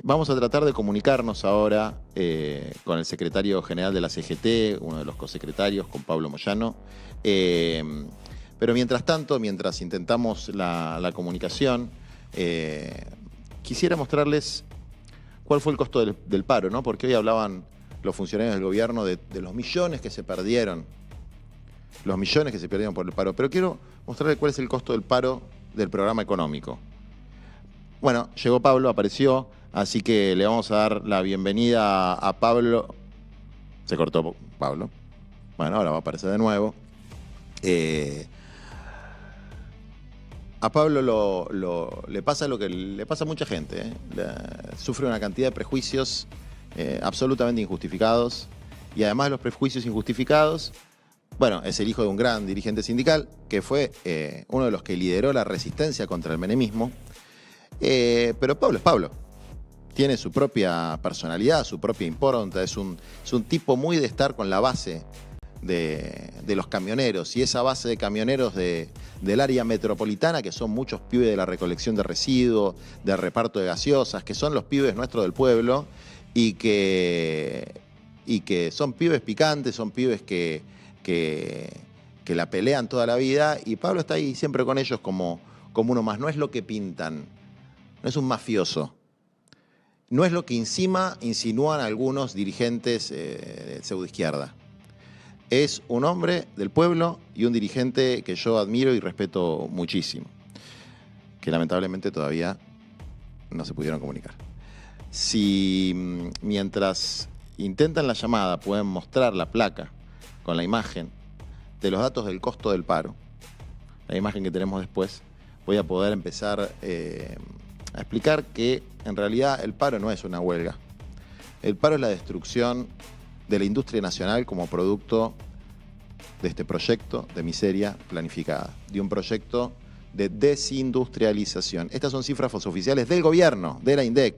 Vamos a tratar de comunicarnos ahora con el secretario general de la CGT, uno de los cosecretarios, con Pablo Moyano. Pero mientras tanto, mientras intentamos la comunicación, quisiera mostrarles cuál fue el costo del paro, ¿no? Porque hoy hablaban los funcionarios del gobierno de los millones que se perdieron. Los millones que se perdieron por el paro. Pero quiero mostrarles cuál es el costo del paro del programa económico. Bueno, llegó Pablo, apareció, así que le vamos a dar la bienvenida a Pablo. Se cortó Pablo. Bueno, ahora va a aparecer de nuevo. A Pablo le pasa lo que le pasa a mucha gente. Sufre una cantidad de prejuicios absolutamente injustificados. Y además de los prejuicios injustificados, bueno, es el hijo de un gran dirigente sindical que fue uno de los que lideró la resistencia contra el menemismo. Pero Pablo es Pablo. Tiene su propia personalidad, su propia impronta. Es un tipo muy de estar con la base de los camioneros. Y esa base de camioneros del área metropolitana, que son muchos pibes de la recolección de residuos, de reparto de gaseosas, que son los pibes nuestros del pueblo, y que son pibes picantes, son pibes que la pelean toda la vida. Y Pablo está ahí siempre con ellos como uno más. No es lo que pintan. No es un mafioso. No es lo que insinúan algunos dirigentes de pseudoizquierda. Es un hombre del pueblo y un dirigente que yo admiro y respeto muchísimo, que lamentablemente todavía no se pudieron comunicar. Si mientras intentan la llamada pueden mostrar la placa con la imagen de los datos del costo del paro, la imagen que tenemos después, voy a poder empezar a explicar que en realidad el paro no es una huelga. El paro es la destrucción de la industria nacional como producto de este proyecto de miseria planificada, de un proyecto de desindustrialización. Estas son cifras oficiales del gobierno, de la INDEC,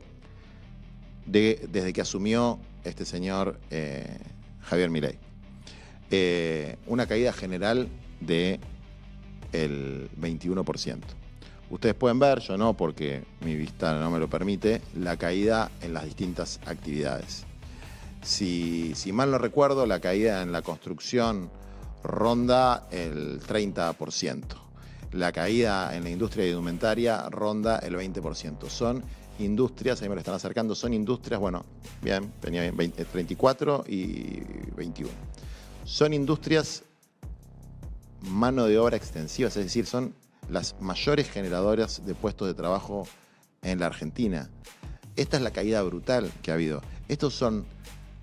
desde que asumió este señor Javier Milei. Una caída general del 21%. Ustedes pueden ver, yo no, porque mi vista no me lo permite, la caída en las distintas actividades. Si mal no recuerdo, la caída en la construcción ronda el 30%. La caída en la industria indumentaria ronda el 20%. Son industrias, ahí me lo están acercando, son industrias, bueno, bien, venía bien, 34 y 21. Son industrias mano de obra extensivas, es decir, son las mayores generadoras de puestos de trabajo en la Argentina. Esta es la caída brutal que ha habido. Estos son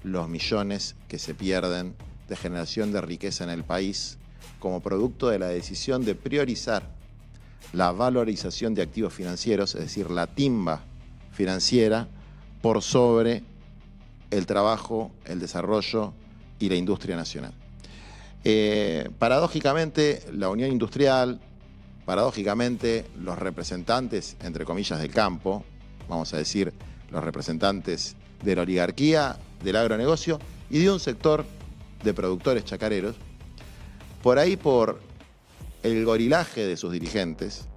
los millones que se pierden de generación de riqueza en el país como producto de la decisión de priorizar la valorización de activos financieros, es decir, la timba financiera, por sobre el trabajo, el desarrollo y la industria nacional. Paradójicamente, la Unión Industrial, paradójicamente, los representantes, entre comillas, del campo, vamos a decir, los representantes de la oligarquía, del agronegocio y de un sector de productores chacareros, por ahí por el gorilaje de sus dirigentes,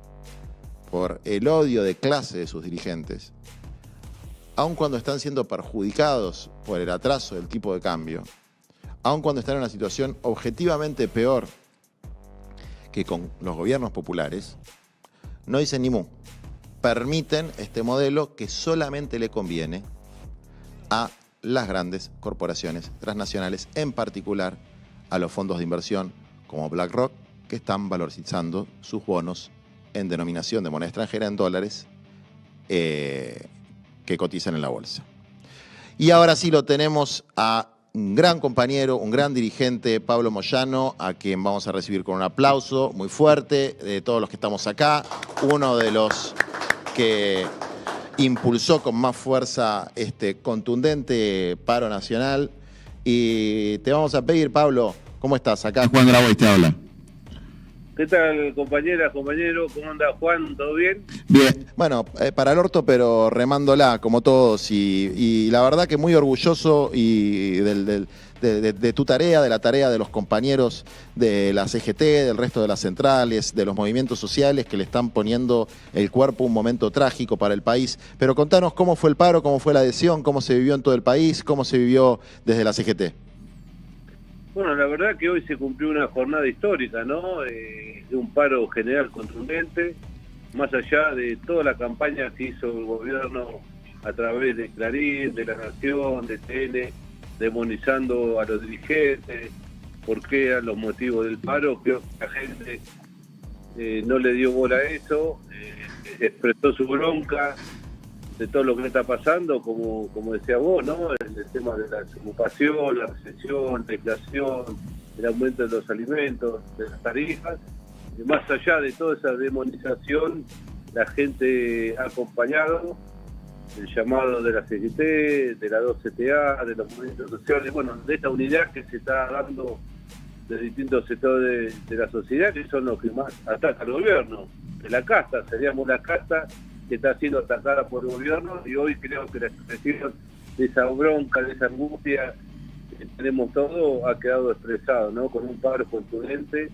por el odio de clase de sus dirigentes, aun cuando están siendo perjudicados por el atraso del tipo de cambio, aun cuando están en una situación objetivamente peor que con los gobiernos populares, no dicen ni mu. Permiten este modelo que solamente le conviene a las grandes corporaciones transnacionales, en particular a los fondos de inversión como BlackRock, que están valorizando sus bonos en denominación de moneda extranjera en dólares que cotizan en la bolsa. Y ahora sí lo tenemos a un gran compañero, un gran dirigente, Pablo Moyano, a quien vamos a recibir con un aplauso muy fuerte de todos los que estamos acá, uno de los que impulsó con más fuerza este contundente paro nacional. Y te vamos a pedir, Pablo, ¿cómo estás? Acá Juan Grabois te habla. ¿Qué tal, compañera, compañero? ¿Cómo anda, Juan? ¿Todo bien? Bien, bueno, para el orto, pero remándola, como todos. Y la verdad que muy orgulloso y de tu tarea, de la tarea de los compañeros de la CGT, del resto de las centrales, de los movimientos sociales que le están poniendo el cuerpo a un momento trágico para el país. Pero contanos cómo fue el paro, cómo fue la adhesión, cómo se vivió en todo el país, cómo se vivió desde la CGT. Bueno, la verdad que hoy se cumplió una jornada histórica, ¿no? De un paro general contundente, más allá de toda la campaña que hizo el gobierno a través de Clarín, de La Nación, de TN, demonizando a los dirigentes, por qué eran los motivos del paro. Creo que la gente no le dio bola a eso, expresó su bronca de todo lo que está pasando, como decía vos, ¿no? El tema de la desocupación, la recesión, la inflación, el aumento de los alimentos, de las tarifas. Y más allá de toda esa demonización, la gente ha acompañado el llamado de la CGT, de la 2CTA, de los movimientos sociales, bueno, de esta unidad que se está dando de distintos sectores de la sociedad, que son los que más atacan al gobierno. De la casta, seríamos la casta que está siendo atacada por el gobierno, y hoy creo que la expresión de esa bronca, de esa angustia que tenemos todo, ha quedado expresado, ¿no? Con un paro contundente,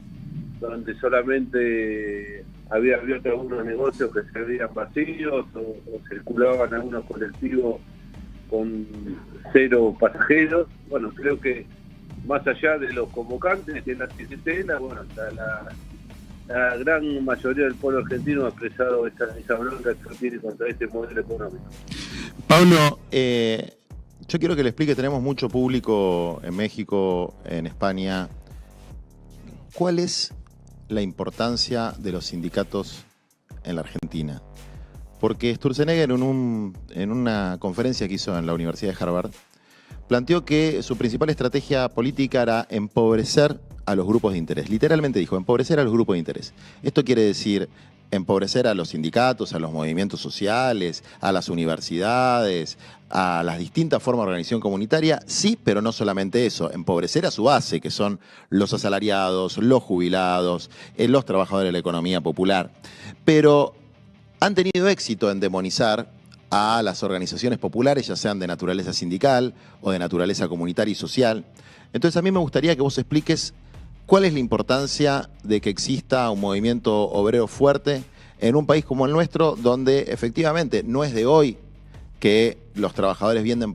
donde solamente había abierto algunos negocios que se veían vacíos o circulaban algunos colectivos con 0 pasajeros. Bueno, creo que más allá de los convocantes de la CGT, la gran mayoría del pueblo argentino ha expresado esa bronca que tiene contra este modelo económico. Pablo, yo quiero que le explique, tenemos mucho público en México, en España. ¿Cuál es la importancia de los sindicatos en la Argentina? Porque Sturzenegger en una conferencia que hizo en la Universidad de Harvard planteó que su principal estrategia política era empobrecer a los grupos de interés. Literalmente dijo, empobrecer a los grupos de interés. Esto quiere decir empobrecer a los sindicatos, a los movimientos sociales, a las universidades, a las distintas formas de organización comunitaria, sí, pero no solamente eso, empobrecer a su base, que son los asalariados, los jubilados, los trabajadores de la economía popular. Pero han tenido éxito en demonizar a las organizaciones populares, ya sean de naturaleza sindical o de naturaleza comunitaria y social. Entonces a mí me gustaría que vos expliques cuál es la importancia de que exista un movimiento obrero fuerte en un país como el nuestro, donde efectivamente no es de hoy que los trabajadores en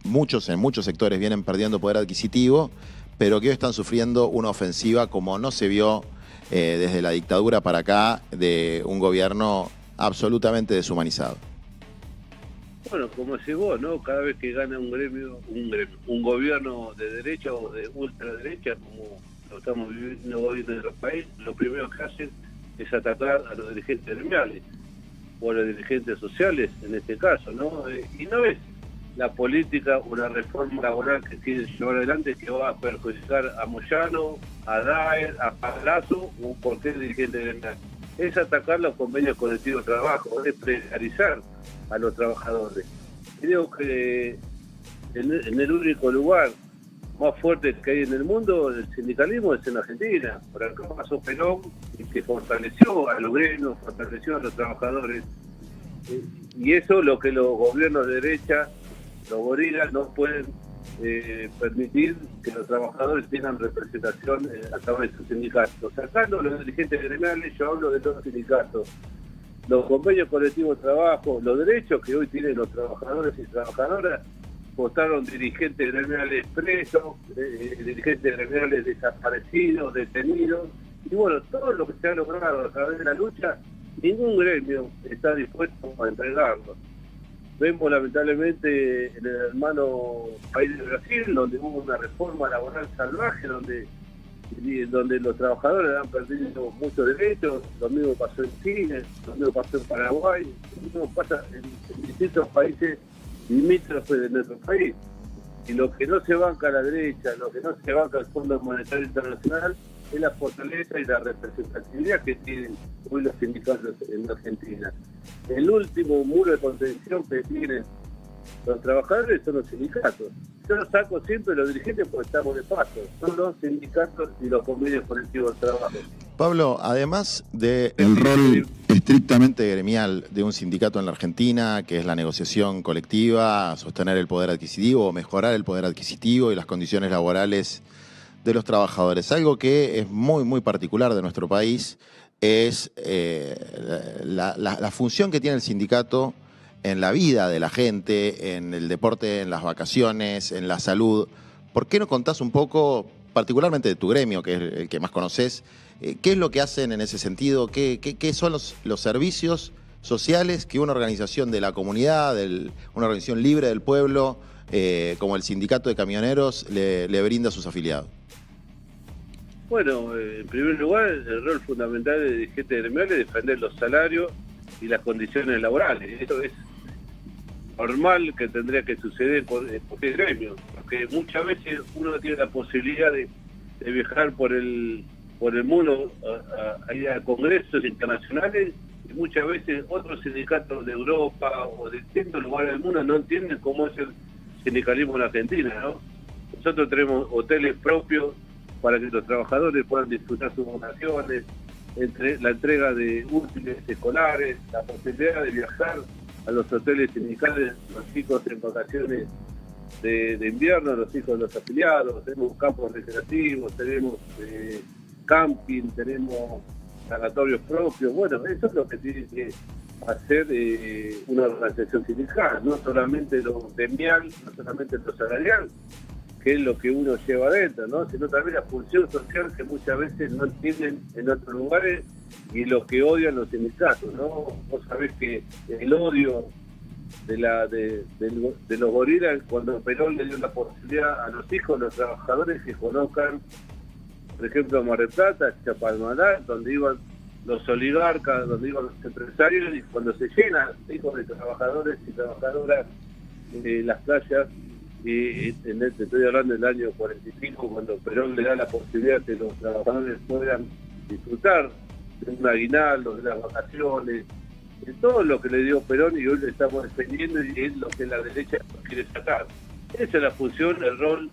muchos sectores vienen perdiendo poder adquisitivo, pero que hoy están sufriendo una ofensiva como no se vio desde la dictadura para acá, de un gobierno absolutamente deshumanizado. Bueno, como decís vos, ¿no? Cada vez que gana un gobierno de derecha o de ultraderecha, como lo estamos viviendo hoy en nuestro país, lo primero que hacen es atacar a los dirigentes gremiales o a los dirigentes sociales, en este caso, ¿no? Y no es la política o la reforma laboral que quieren llevar adelante que va a perjudicar a Moyano, a Daer, a Palazzo o cualquier dirigente gremial. Es atacar los convenios colectivos de trabajo, es precarizar a los trabajadores. Creo que en el único lugar más fuerte que hay en el mundo, el sindicalismo, es en Argentina. Por acá pasó Perón, que fortaleció a los gremios, fortaleció a los trabajadores. Y eso es lo que los gobiernos de derecha, los gorilas, no pueden permitir que los trabajadores tengan representación a través de sus sindicatos. Sacando los dirigentes gremiales, yo hablo de los sindicatos. Los convenios colectivos de trabajo, los derechos que hoy tienen los trabajadores y trabajadoras, votaron dirigentes gremiales presos, dirigentes gremiales desaparecidos, detenidos, y bueno, todo lo que se ha logrado a través de la lucha, ningún gremio está dispuesto a entregarlo. Vemos lamentablemente en el hermano país de Brasil, donde hubo una reforma laboral salvaje, donde los trabajadores han perdido muchos derechos. Lo mismo pasó en Chile, lo mismo pasó en Paraguay, lo mismo pasa en distintos países limítrofes de nuestro país. Y lo que no se banca a la derecha, lo que no se banca al Fondo Monetario Internacional, es la fortaleza y la representatividad que tienen hoy los sindicatos en Argentina. El último muro de contención que tienen los trabajadores son los sindicatos. Yo los saco siempre los dirigentes porque estamos de paso. Son los sindicatos y los convenios colectivos de trabajo. Pablo, además del rol estrictamente gremial de un sindicato en la Argentina, que es la negociación colectiva, sostener el poder adquisitivo, mejorar el poder adquisitivo y las condiciones laborales de los trabajadores. Algo que es muy, muy particular de nuestro país es la función que tiene el sindicato en la vida de la gente, en el deporte, en las vacaciones, en la salud. ¿Por qué no contás un poco, particularmente de tu gremio, que es el que más conocés, qué es lo que hacen en ese sentido? ¿Qué son los servicios sociales que una organización de la comunidad, una organización libre del pueblo, como el sindicato de camioneros, le brinda a sus afiliados? Bueno, en primer lugar, el rol fundamental del dirigente gremial es defender los salarios y las condiciones laborales. Esto es normal que tendría que suceder en cualquier gremio, porque muchas veces uno tiene la posibilidad de viajar por el mundo a ir a congresos internacionales, y muchas veces otros sindicatos de Europa o de distintos lugares del mundo no entienden cómo es el sindicalismo en Argentina, ¿no? Nosotros tenemos hoteles propios para que los trabajadores puedan disfrutar sus vacaciones, la entrega de útiles escolares, la posibilidad de viajar a los hoteles sindicales, los chicos en vacaciones de invierno, los hijos de los afiliados, tenemos campos recreativos, tenemos camping, tenemos sanatorios propios. Bueno, eso es lo que tiene que hacer una organización sindical, no solamente lo gremial, no solamente lo salarial, que es lo que uno lleva adentro, ¿no? Sino también la función social que muchas veces no entienden en otros lugares y lo que odian los sindicatos, ¿no? Vos sabés que el odio de los gorilas, cuando Perón le dio la posibilidad a los hijos, los trabajadores que conozcan, por ejemplo, Mar del Plata, Chapalmalal, donde iban los oligarcas, donde iban los empresarios, y cuando se llenan hijos de trabajadores y trabajadoras las playas, y te estoy hablando del año 45, cuando Perón le da la posibilidad que los trabajadores puedan disfrutar de un aguinaldo, de las vacaciones, de todo lo que le dio Perón, y hoy le estamos defendiendo, y es lo que la derecha quiere sacar. Esa es la función, el rol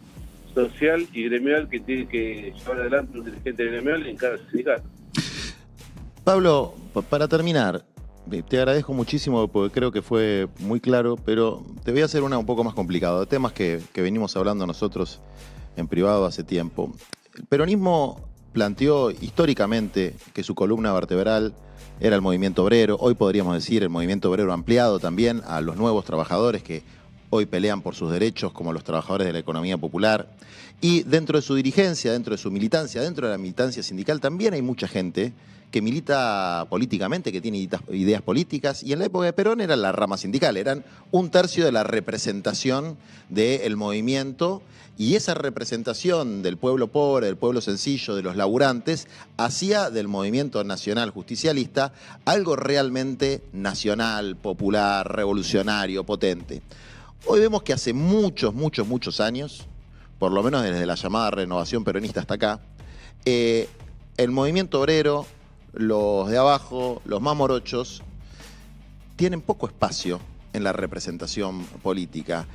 social y gremial que tiene que llevar adelante un dirigente gremial en cada sindicato. Pablo, para terminar, te agradezco muchísimo porque creo que fue muy claro, pero te voy a hacer una un poco más complicada, de temas que venimos hablando nosotros en privado hace tiempo. El peronismo planteó históricamente que su columna vertebral era el movimiento obrero, hoy podríamos decir el movimiento obrero ampliado también a los nuevos trabajadores que hoy pelean por sus derechos, como los trabajadores de la economía popular. Y dentro de su dirigencia, dentro de su militancia, dentro de la militancia sindical, también hay mucha gente que milita políticamente, que tiene ideas políticas, y en la época de Perón era la rama sindical, eran un tercio de la representación del movimiento, y esa representación del pueblo pobre, del pueblo sencillo, de los laburantes, hacía del movimiento nacional justicialista algo realmente nacional, popular, revolucionario, potente. Hoy vemos que hace muchos años, por lo menos desde la llamada renovación peronista hasta acá, el movimiento obrero, los de abajo, los más morochos, tienen poco espacio en la representación política.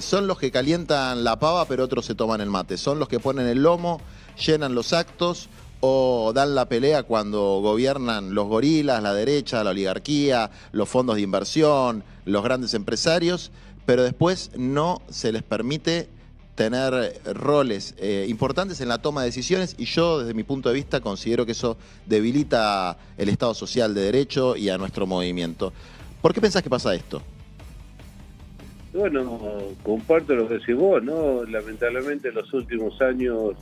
Son los que calientan la pava, pero otros se toman el mate. Son los que ponen el lomo, llenan los actos o dan la pelea cuando gobiernan los gorilas, la derecha, la oligarquía, los fondos de inversión, los grandes empresarios, pero después no se les permite tener roles importantes en la toma de decisiones, y yo desde mi punto de vista considero que eso debilita el Estado social de derecho y a nuestro movimiento. ¿Por qué pensás que pasa esto? Bueno, comparto lo que decís vos, ¿no? Lamentablemente en los últimos años,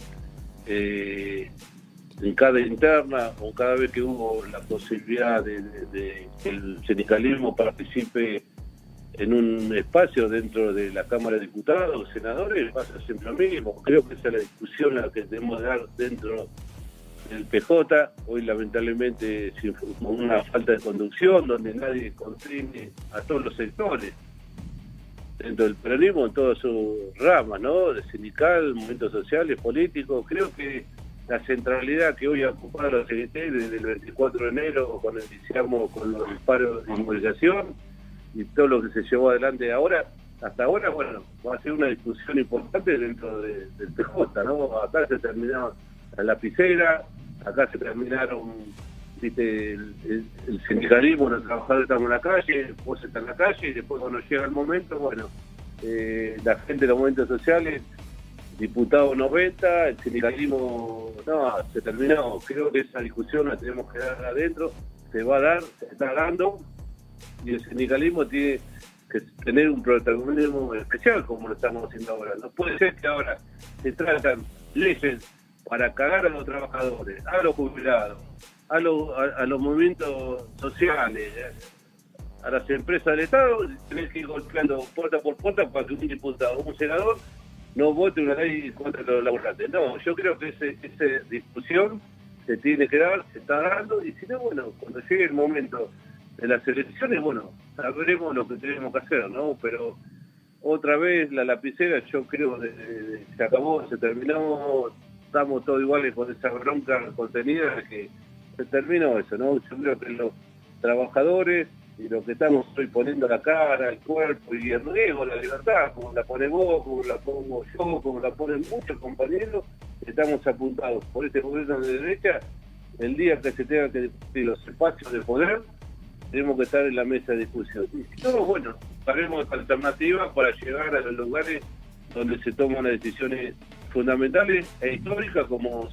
en cada interna o cada vez que hubo la posibilidad de que el sindicalismo participe en un espacio dentro de la Cámara de Diputados, senadores, pasa siempre lo mismo. Creo que esa es la discusión la que tenemos que dar dentro del PJ. Hoy lamentablemente con una falta de conducción, donde nadie contiene a todos los sectores dentro del peronismo en todas sus ramas, ¿no? De sindical, movimientos sociales, políticos. Creo que la centralidad que hoy ha ocupado la CGT desde el 24 de enero, cuando iniciamos con los disparos de movilización y todo lo que se llevó adelante hasta ahora, bueno, va a ser una discusión importante dentro del PJ, ¿no? Acá se terminó la lapicera, acá se terminaron viste, el sindicalismo, los trabajadores estamos en la calle, vos estás en la calle y después cuando llega el momento, bueno, la gente de los movimientos sociales, diputados 90, el sindicalismo, no, se terminó. Creo que esa discusión la tenemos que dar adentro, se va a dar, se está dando, y el sindicalismo tiene que tener un protagonismo especial como lo estamos haciendo ahora. No puede ser que ahora se tratan leyes para cagar a los trabajadores, a los jubilados, a los movimientos sociales, a las empresas del Estado, tenés que ir golpeando puerta por puerta para que un diputado o un senador no vote una ley contra los laburantes. No, yo creo que esa discusión se tiene que dar, se está dando, y si no, bueno, cuando llegue el momento de las elecciones, bueno, sabremos lo que tenemos que hacer, ¿no? Pero otra vez la lapicera, yo creo que se acabó, se terminó, estamos todos iguales con esa bronca contenida, que se terminó eso, ¿no? Yo creo que los trabajadores y lo que estamos hoy poniendo la cara, el cuerpo y el riesgo, la libertad, como la pones vos, como la pongo yo, como la ponen muchos compañeros, estamos apuntados por este gobierno de derecha. El día que se tenga que discutir los espacios de poder, tenemos que estar en la mesa de discusión. Y si no, bueno, haremos alternativas para llegar a los lugares donde se toman las decisiones fundamentales e históricas, como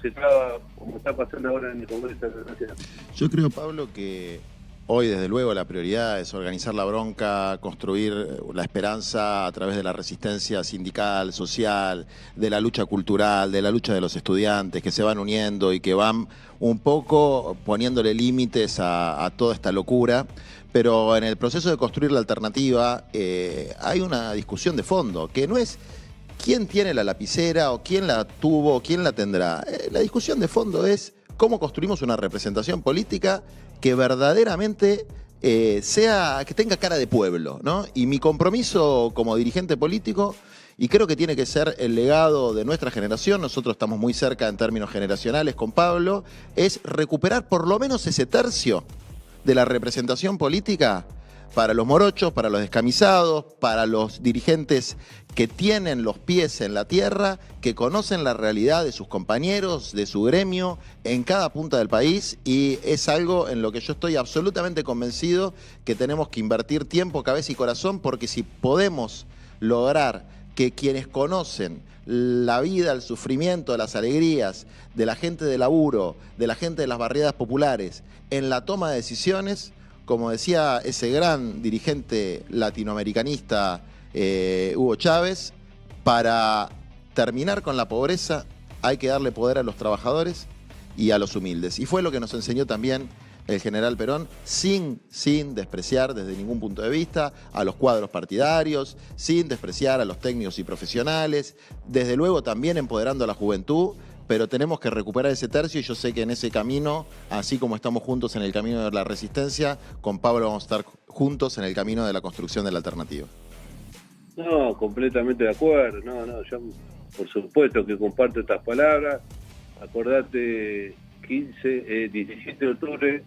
está pasando ahora en el Congreso Nacional. Yo creo, Pablo, que hoy, desde luego, la prioridad es organizar la bronca, construir la esperanza a través de la resistencia sindical, social, de la lucha cultural, de la lucha de los estudiantes que se van uniendo y que van un poco poniéndole límites a toda esta locura. Pero en el proceso de construir la alternativa hay una discusión de fondo, que no es quién tiene la lapicera o quién la tuvo o quién la tendrá. La discusión de fondo es cómo construimos una representación política que verdaderamente que tenga cara de pueblo, ¿no? Y mi compromiso como dirigente político, y creo que tiene que ser el legado de nuestra generación, nosotros estamos muy cerca en términos generacionales con Pablo, es recuperar por lo menos ese tercio de la representación política para los morochos, para los descamisados, para los dirigentes que tienen los pies en la tierra, que conocen la realidad de sus compañeros, de su gremio, en cada punta del país, y es algo en lo que yo estoy absolutamente convencido que tenemos que invertir tiempo, cabeza y corazón, porque si podemos lograr que quienes conocen la vida, el sufrimiento, las alegrías de la gente de laburo, de la gente de las barriadas populares, en la toma de decisiones, como decía ese gran dirigente latinoamericanista Hugo Chávez, para terminar con la pobreza hay que darle poder a los trabajadores y a los humildes. Y fue lo que nos enseñó también el general Perón, sin despreciar desde ningún punto de vista a los cuadros partidarios, sin despreciar a los técnicos y profesionales, desde luego también empoderando a la juventud, pero tenemos que recuperar ese tercio, y yo sé que en ese camino, así como estamos juntos en el camino de la resistencia, con Pablo vamos a estar juntos en el camino de la construcción de la alternativa. No, completamente de acuerdo, no, yo por supuesto que comparto estas palabras. Acordate, 17 de octubre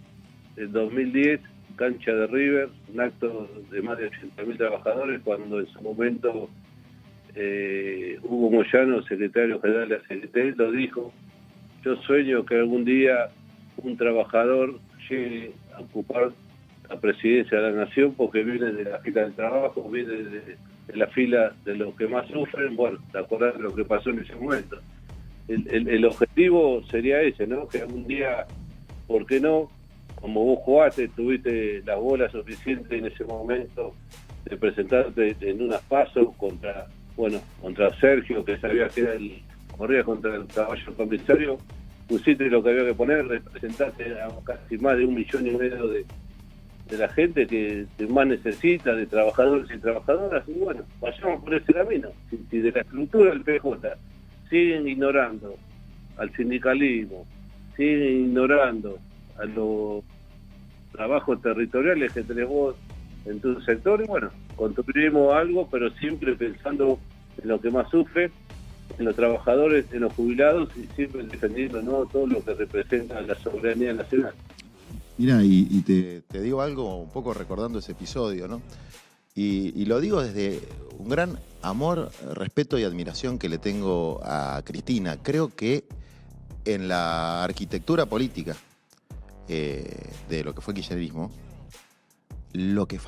del 2010, cancha de River, un acto de más de 80.000 trabajadores, cuando en su momento Hugo Moyano, secretario general de la CGT, lo dijo: yo sueño que algún día un trabajador llegue a ocupar la presidencia de la nación, porque viene de la fila del trabajo, viene de la fila de los que más sufren. Bueno, te acordás de lo que pasó en ese momento. El objetivo sería ese, ¿no? Que algún día, ¿por qué no? Como vos jugaste, tuviste las bolas suficientes en ese momento de presentarte en unas pasos contra Sergio, que sabía que era corría contra el caballo comisario, pusiste lo que había que poner, representaste a casi más de 1,5 millones de la gente que más necesita, de trabajadores y trabajadoras, y bueno, vayamos por ese camino. Si de la estructura del PJ siguen ignorando al sindicalismo, siguen ignorando a los trabajos territoriales que tenés vos en tu sector, y bueno, construiremos algo, pero siempre pensando en lo que más sufre, en los trabajadores, en los jubilados, y siempre defendiendo, ¿no?, todo lo que representa la soberanía nacional. Mira, y te digo algo un poco recordando ese episodio, ¿no? Y lo digo desde un gran amor, respeto y admiración que le tengo a Cristina. Creo que en la arquitectura política, de lo que fue kirchnerismo, lo que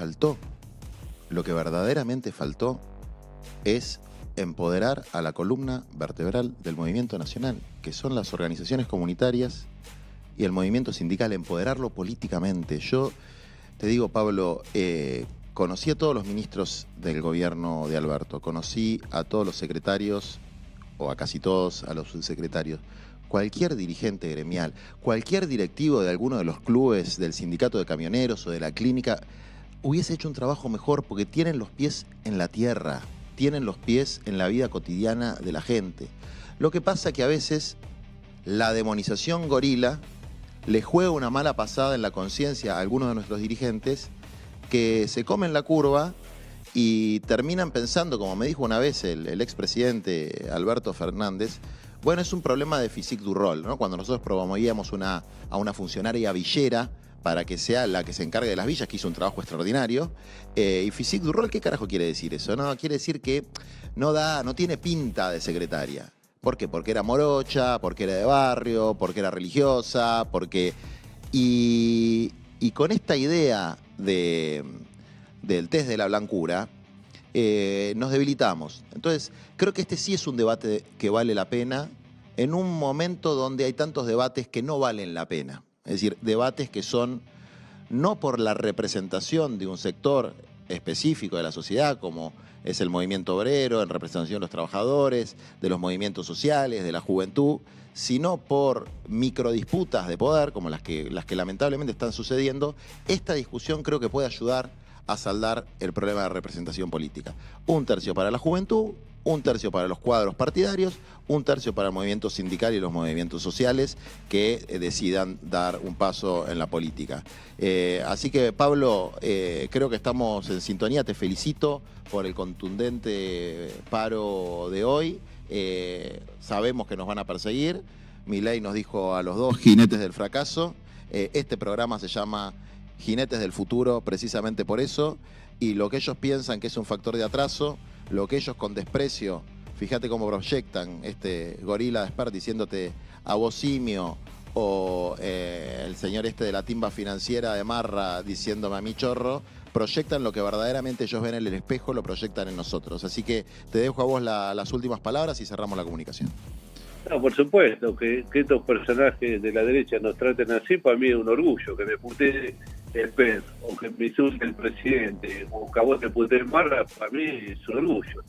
verdaderamente faltó, es empoderar a la columna vertebral del movimiento nacional, que son las organizaciones comunitarias y el movimiento sindical, empoderarlo políticamente. Yo te digo, Pablo, conocí a todos los ministros del gobierno de Alberto, conocí a todos los secretarios, o a casi todos, a los subsecretarios. Cualquier dirigente gremial, cualquier directivo de alguno de los clubes del sindicato de camioneros o de la clínica, hubiese hecho un trabajo mejor porque tienen los pies en la tierra, tienen los pies en la vida cotidiana de la gente. Lo que pasa que a veces la demonización gorila le juega una mala pasada en la conciencia a algunos de nuestros dirigentes que se comen la curva y terminan pensando, como me dijo una vez el expresidente Alberto Fernández, bueno, es un problema de physique du rôle, ¿no? Cuando nosotros promovíamos a una funcionaria villera para que sea la que se encargue de las villas, que hizo un trabajo extraordinario. Y physique du rôle, ¿qué carajo quiere decir eso? No, quiere decir que no tiene pinta de secretaria. ¿Por qué? Porque era morocha, porque era de barrio, porque era religiosa, porque... Y con esta idea del test de la blancura, nos debilitamos. Entonces, creo que este sí es un debate que vale la pena en un momento donde hay tantos debates que no valen la pena. Es decir, debates que son no por la representación de un sector específico de la sociedad, como es el movimiento obrero, en representación de los trabajadores, de los movimientos sociales, de la juventud, sino por microdisputas de poder, como las que lamentablemente están sucediendo. Esta discusión creo que puede ayudar a saldar el problema de representación política. 1/3 para la juventud, 1/3 para los cuadros partidarios, 1/3 para el movimiento sindical y los movimientos sociales que decidan dar un paso en la política. Así que, Pablo, creo que estamos en sintonía. Te felicito por el contundente paro de hoy. Sabemos que nos van a perseguir. Milei nos dijo a los dos jinetes del fracaso. Este programa se llama Jinetes del Futuro precisamente por eso. Y lo que ellos piensan que es un factor de atraso, lo que ellos con desprecio, fíjate cómo proyectan este gorila de Spar diciéndote a vos simio, o el señor este de la timba financiera de Marra diciéndome a mí chorro, proyectan lo que verdaderamente ellos ven en el espejo, lo proyectan en nosotros. Así que te dejo a vos las últimas palabras y cerramos la comunicación. No, por supuesto, que estos personajes de la derecha nos traten así, para mí es un orgullo, que me putee el PER, o que me insulte el presidente, o que a vos te putee Marra, para mí es un orgullo.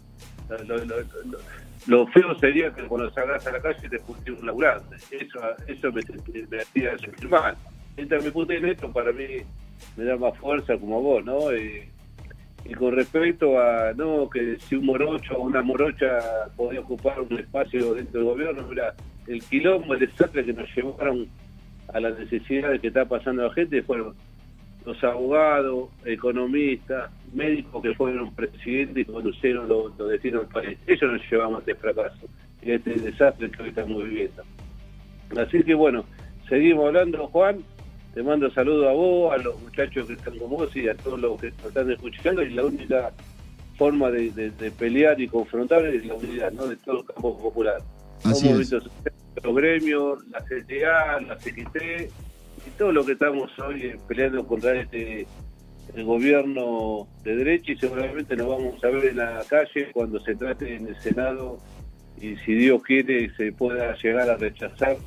Lo feo sería que cuando salgas a la calle te putee un laburante. Eso me hacía sentir mal. Mientras me puteen esto, para mí me da más fuerza como a vos, ¿no? Y con respecto a, no, que si un morocho o una morocha podía ocupar un espacio dentro del gobierno, mira, el quilombo, el desastre que nos llevaron a las necesidades que está pasando la gente fueron los abogados, economistas, médicos que fueron presidentes y conducieron los destinos del país. Eso nos llevamos a este fracaso y a este desastre que hoy estamos viviendo. Así que bueno, seguimos hablando, Juan. Te mando saludos a vos, a los muchachos que están con vos y a todos los que nos están escuchando. Y la única forma de pelear y confrontar es la unidad, ¿no? De todo el campo popular. Así es. Los gremios, la CTA, la CGT y todo lo que estamos hoy peleando contra el gobierno de derecha, y seguramente nos vamos a ver en la calle cuando se trate en el Senado y si Dios quiere se pueda llegar a rechazar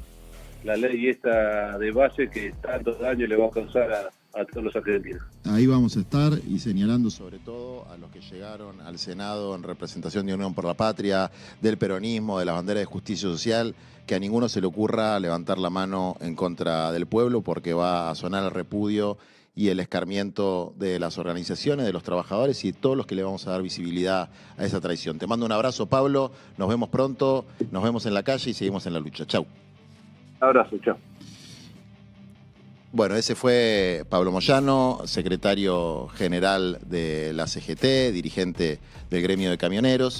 la ley esta de base que tanto daño le va a causar a todos los argentinos. Ahí vamos a estar y señalando sobre todo a los que llegaron al Senado en representación de Unión por la Patria, del peronismo, de la bandera de justicia social, que a ninguno se le ocurra levantar la mano en contra del pueblo, porque va a sonar el repudio y el escarmiento de las organizaciones, de los trabajadores y de todos los que le vamos a dar visibilidad a esa traición. Te mando un abrazo, Pablo, nos vemos pronto, nos vemos en la calle y seguimos en la lucha. Chau. Abrazo, chao. Bueno, ese fue Pablo Moyano, secretario general de la CGT, dirigente del gremio de camioneros.